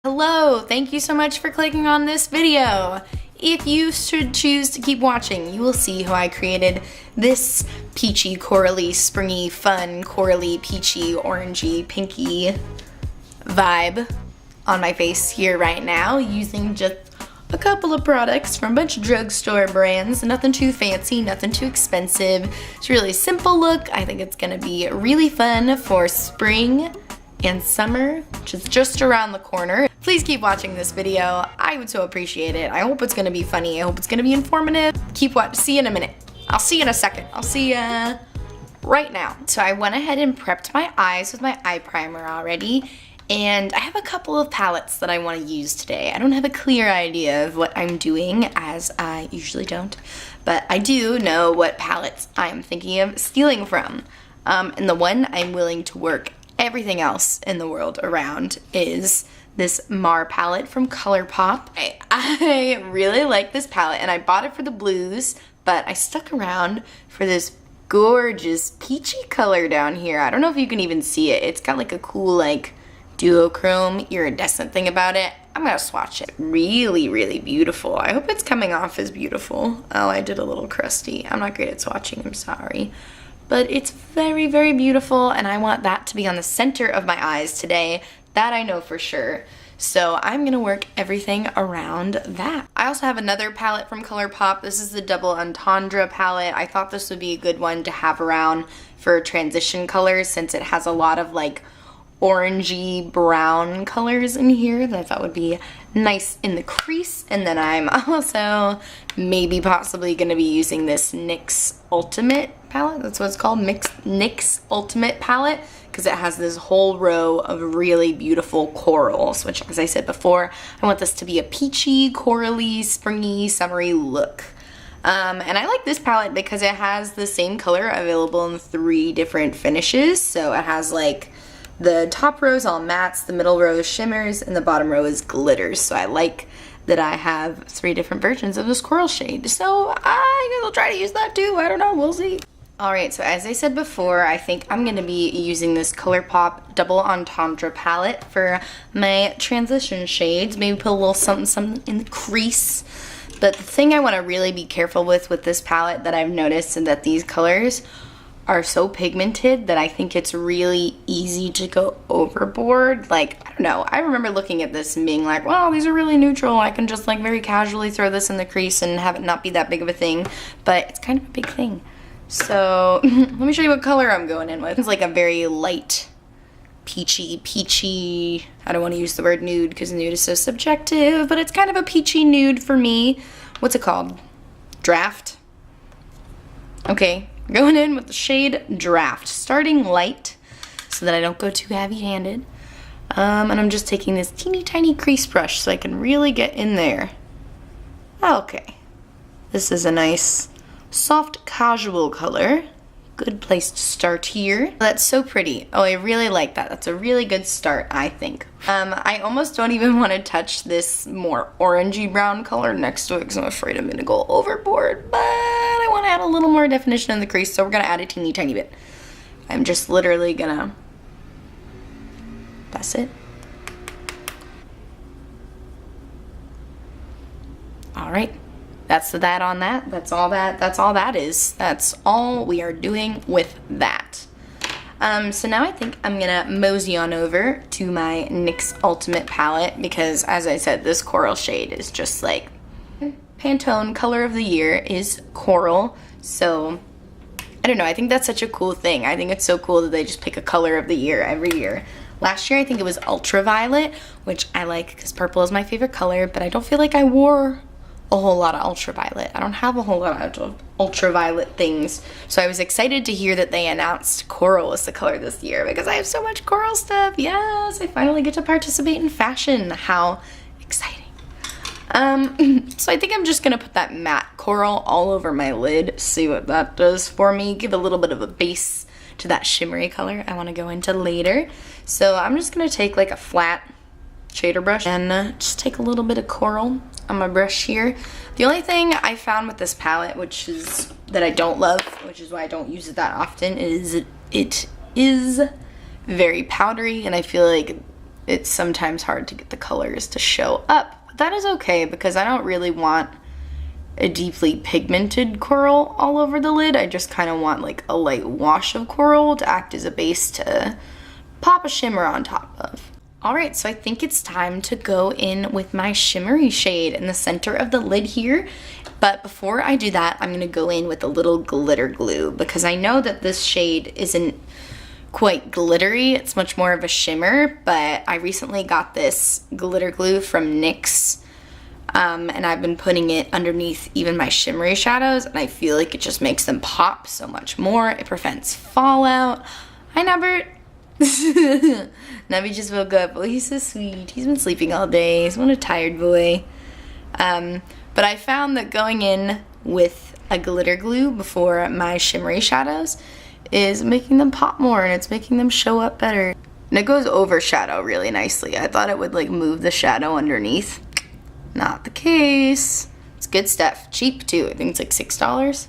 Hello, thank you so much for clicking on this video. If you should choose to keep watching, you will see how I created this peachy, corally, springy, fun, corally, peachy, orangey, pinky vibe on my face here right now using just a couple of products from a bunch of drugstore brands. Nothing too fancy, nothing too expensive. It's a really simple look. I think it's gonna be really fun for spring and summer, which is just around the corner. Please keep watching this video. I would so appreciate it. I hope it's gonna be funny. I hope it's gonna be informative. Keep watching. See you in a minute. I'll see you in a second. I'll see ya right now. So I went ahead and prepped my eyes with my eye primer already, and I have a couple of palettes that I want to use today. I don't have a clear idea of what I'm doing, as I usually don't, but I do know what palettes I'm thinking of stealing from. And the one I'm willing to work everything else in the world around is this Mar palette from ColourPop. I really like this palette, and I bought it for the blues, but I stuck around for this gorgeous peachy color down here. I don't know if you can even see it. It's got like a cool like duochrome iridescent thing about it. I'm gonna swatch it. Really, really beautiful. I hope it's coming off as beautiful. Oh, I did a little crusty. I'm not great at swatching, I'm sorry. But it's very, very beautiful, and I want that to be on the center of my eyes today. That I know for sure. So I'm gonna work everything around that. I also have another palette from ColourPop. This is the Double Entendre palette. I thought this would be a good one to have around for transition colors, since it has a lot of like orangey brown colors in here that I thought would be nice in the crease. And then I'm also maybe possibly going to be using this NYX Ultimate palette. That's what it's called, NYX Ultimate palette, because it has this whole row of really beautiful corals, which, as I said before, I want this to be a peachy, corally, springy, summery look. And I like this palette because it has the same color available in 3 different finishes. So it has like the top row is all mattes, the middle row is shimmers, and the bottom row is glitters. So I like that I have 3 different versions of this coral shade. So I will try to use that too. I don't know, we'll see. Alright, so as I said before, I think I'm going to be using this ColourPop Double Entendre palette for my transition shades. Maybe put a little something in the crease. But the thing I want to really be careful with this palette that I've noticed is that these colors are so pigmented that I think it's really easy to go overboard. Like, I don't know, I remember looking at this and being like, well, these are really neutral. I can just like very casually throw this in the crease and have it not be that big of a thing. But it's kind of a big thing. So let me show you what color I'm going in with. It's like a very light peachy, I don't want to use the word nude because nude is so subjective, but it's kind of a peachy nude for me. What's it called? Draft? Okay, going in with the shade Draft, starting light so that I don't go too heavy-handed. And I'm just taking this teeny tiny crease brush so I can really get in there. Okay, this is a nice soft casual color. Good place to start here. That's so pretty. Oh, I really like that. That's a really good start, I think. I almost don't even want to touch this more orangey brown color next to it because I'm afraid I'm gonna go overboard, but I want to add a little more definition in the crease, so we're gonna add a teeny tiny bit. I'm just literally gonna, that's it. All right. That's that on that. That's all that is. That's all we are doing with that. So now I think I'm gonna mosey on over to my NYX Ultimate palette because, as I said, this coral shade is just like Pantone color of the year is coral. So I don't know, I think that's such a cool thing. I think it's so cool that they just pick a color of the year every year. Last year I think it was ultraviolet, which I like because purple is my favorite color, but I don't feel like I wore a whole lot of ultraviolet. I don't have a whole lot of ultraviolet things. So I was excited to hear that they announced coral as the color this year because I have so much coral stuff. Yes, I finally get to participate in fashion. How exciting. So I think I'm just gonna put that matte coral all over my lid, see what that does for me, give a little bit of a base to that shimmery color I want to go into later. So I'm just gonna take like a flat shader brush and just take a little bit of coral on my brush here. The only thing I found with this palette, which is that I don't love, which is why I don't use it that often, is it is very powdery, and I feel like it's sometimes hard to get the colors to show up. But that is okay because I don't really want a deeply pigmented coral all over the lid. I just kind of want like a light wash of coral to act as a base to pop a shimmer on top of. All right, so I think it's time to go in with my shimmery shade in the center of the lid here. But before I do that, I'm gonna go in with a little glitter glue because I know that this shade isn't quite glittery. It's much more of a shimmer, but I recently got this glitter glue from NYX. And I've been putting it underneath even my shimmery shadows, and I feel like it just makes them pop so much more. It prevents fallout. Hi, Nubbert. Nubby just woke up. Oh, he's so sweet. He's been sleeping all day. He's one a tired boy. But I found that going in with a glitter glue before my shimmery shadows is making them pop more, and it's making them show up better. And it goes over shadow really nicely. I thought it would like move the shadow underneath. Not the case. It's good stuff. Cheap too. I think it's like $6.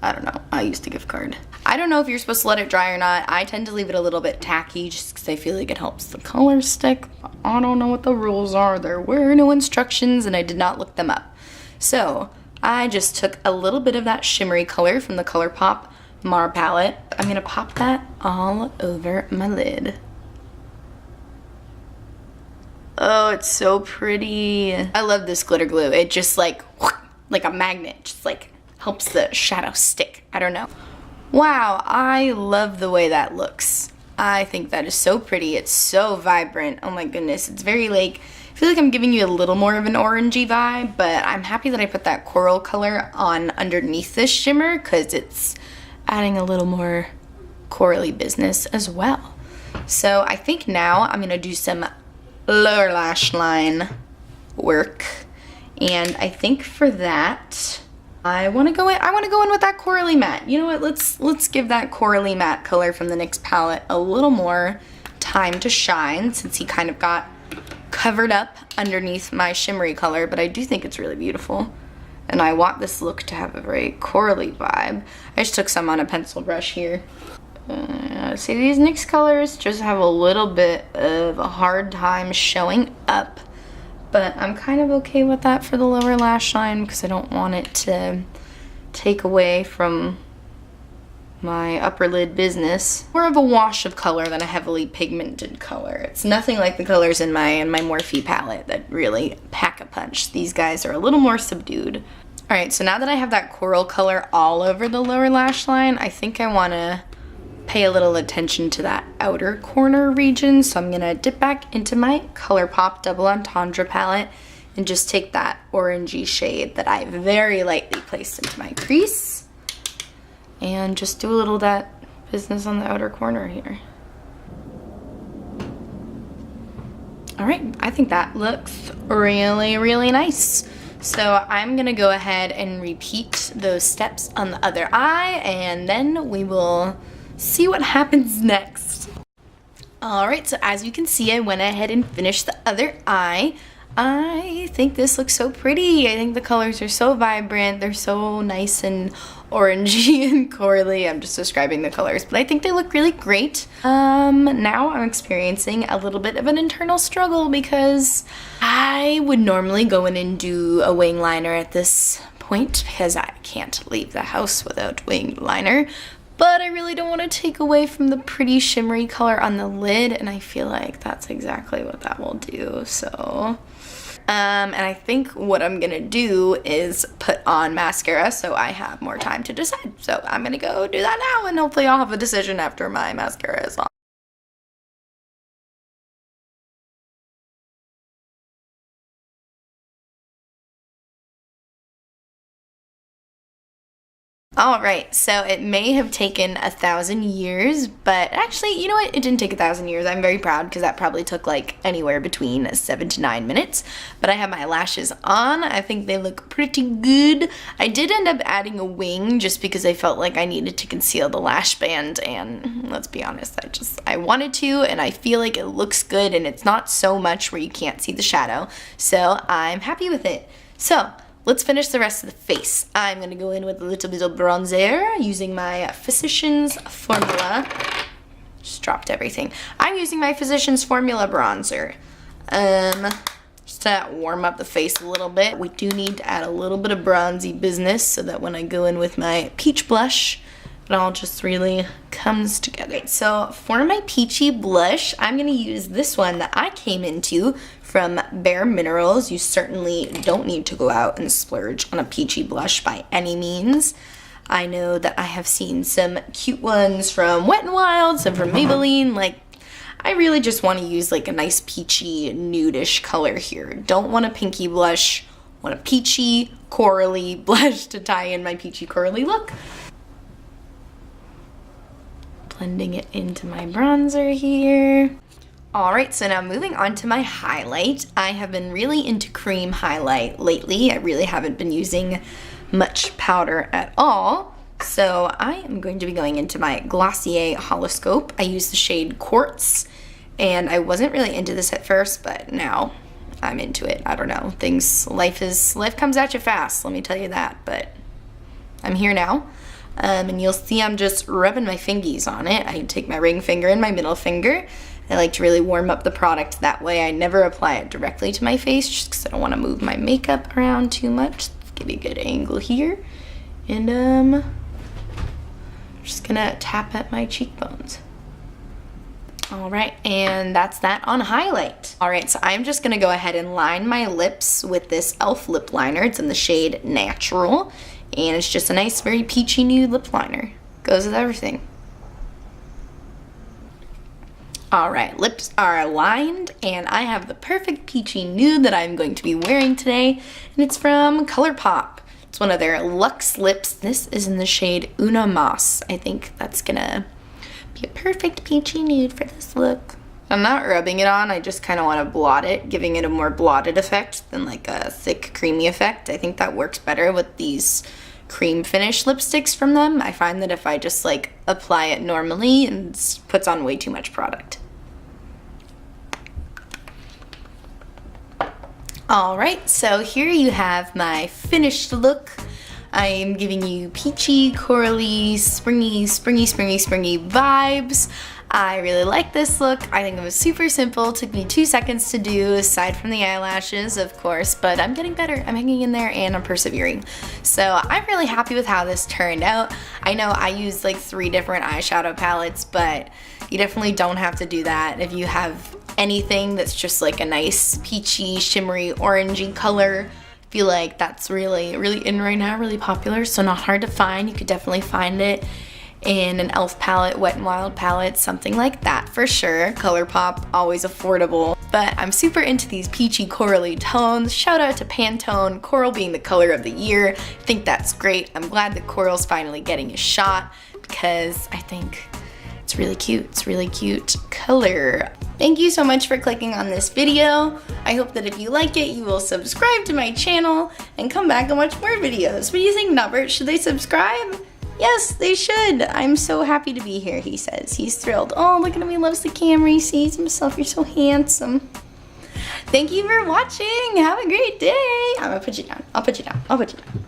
I don't know. I used a gift card. I don't know if you're supposed to let it dry or not. I tend to leave it a little bit tacky just because I feel like it helps the color stick. I don't know what the rules are. There were no instructions and I did not look them up. So I just took a little bit of that shimmery color from the ColourPop Mar palette. I'm going to pop that all over my lid. Oh, it's so pretty. I love this glitter glue. It just like a magnet, just like helps the shadow stick. I don't know. Wow, I love the way that looks. I think that is so pretty. It's so vibrant. Oh my goodness. It's very like, I feel like I'm giving you a little more of an orangey vibe, but I'm happy that I put that coral color on underneath this shimmer because it's adding a little more corally business as well. So I think now I'm gonna do some lower lash line work, and I think for that I want to go in with that corally matte. You know what, let's give that corally matte color from the NYX palette a little more time to shine since he kind of got covered up underneath my shimmery color, but I do think it's really beautiful and I want this look to have a very corally vibe. I just took some on a pencil brush here. See, these NYX colors just have a little bit of a hard time showing up, but I'm kind of okay with that for the lower lash line because I don't want it to take away from my upper lid business. More of a wash of color than a heavily pigmented color. It's nothing like the colors in my Morphe palette that really pack a punch. These guys are a little more subdued. All right, so now that I have that coral color all over the lower lash line, I think I want to pay a little attention to that outer corner region. So I'm gonna dip back into my ColourPop Double Entendre palette and just take that orangey shade that I very lightly placed into my crease and just do a little of that business on the outer corner here. All right, I think that looks really, really nice. So I'm gonna go ahead and repeat those steps on the other eye, and then we will see what happens next. All right, so as you can see, I went ahead and finished the other eye. I think this looks so pretty. I think the colors are so vibrant. They're so nice and orangey and corally. I'm just describing the colors, but I think they look really great. Now I'm experiencing a little bit of an internal struggle because I would normally go in and do a wing liner at this point because I can't leave the house without wing liner. But I really don't want to take away from the pretty shimmery color on the lid, and I feel like that's exactly what that will do. So, and I think what I'm gonna do is put on mascara so I have more time to decide. So I'm gonna go do that now, and hopefully I'll have a decision after my mascara is on. All right, so it may have taken 1,000 years, but actually, you know what? It didn't take 1,000 years. I'm very proud because that probably took like anywhere between 7 to 9 minutes. But I have my lashes on. I think they look pretty good. I did end up adding a wing just because I felt like I needed to conceal the lash band, and let's be honest, I wanted to, and I feel like it looks good, and it's not so much where you can't see the shadow. So I'm happy with it. So let's finish the rest of the face. I'm going to go in with a little bit of bronzer using my Physicians Formula. Just dropped everything. I'm using my Physicians Formula bronzer. Just to warm up the face a little bit. We do need to add a little bit of bronzy business so that when I go in with my peach blush, it all just really comes together. So for my peachy blush, I'm gonna use this one that I came into from Bare Minerals. You certainly don't need to go out and splurge on a peachy blush by any means. I know that I have seen some cute ones from Wet n Wild, some from Maybelline. Like, I really just want to use like a nice peachy nudish color here. Don't want a pinky blush, want a peachy corally blush to tie in my peachy corally look. Blending it into my bronzer here. Alright, so now moving on to my highlight. I have been really into cream highlight lately. I really haven't been using much powder at all. So I am going to be going into my Glossier Holoscope. I use the shade Quartz, and I wasn't really into this at first, but now I'm into it. I don't know, life comes at you fast, let me tell you that, but I'm here now. And you'll see I'm just rubbing my fingies on it. I take my ring finger and my middle finger. I like to really warm up the product that way. I never apply it directly to my face just because I don't want to move my makeup around too much. Let's give you a good angle here. And just gonna tap at my cheekbones. All right, and that's that on highlight. All right, so I'm just gonna go ahead and line my lips with this e.l.f. lip liner. It's in the shade Natural. And it's just a nice, very peachy nude lip liner. Goes with everything. Alright, lips are aligned, and I have the perfect peachy nude that I'm going to be wearing today, and it's from ColourPop. It's one of their Luxe lips. This is in the shade Una Moss. I think that's gonna be a perfect peachy nude for this look. I'm not rubbing it on, I just kind of want to blot it, giving it a more blotted effect than like a thick creamy effect. I think that works better with these cream finish lipsticks from them. I find that if I just like apply it normally, it puts on way too much product. Alright, so here you have my finished look. I am giving you peachy, corally, springy vibes. I really like this look. I think it was super simple. Took me 2 seconds to do, aside from the eyelashes, of course, but I'm getting better. I'm hanging in there and I'm persevering. So I'm really happy with how this turned out. I know I used like 3 different eyeshadow palettes, but you definitely don't have to do that. If you have anything that's just like a nice peachy, shimmery, orangey color, I feel like that's really in right now, really popular, so not hard to find. You could definitely find it in an e.l.f. palette, Wet n Wild palette, something like that for sure. ColourPop, always affordable. But I'm super into these peachy corally tones. Shout out to Pantone, coral being the color of the year. I think that's great. I'm glad that coral's finally getting a shot because I think it's really cute. It's really cute color. Thank you so much for clicking on this video. I hope that if you like it, you will subscribe to my channel and come back and watch more videos. What do you think, Norbert? Should they subscribe? Yes, they should. I'm so happy to be here, he says. He's thrilled. Oh, look at him, he loves the camera. He sees himself. You're so handsome. Thank you for watching. Have a great day. I'm gonna put you down. I'll put you down.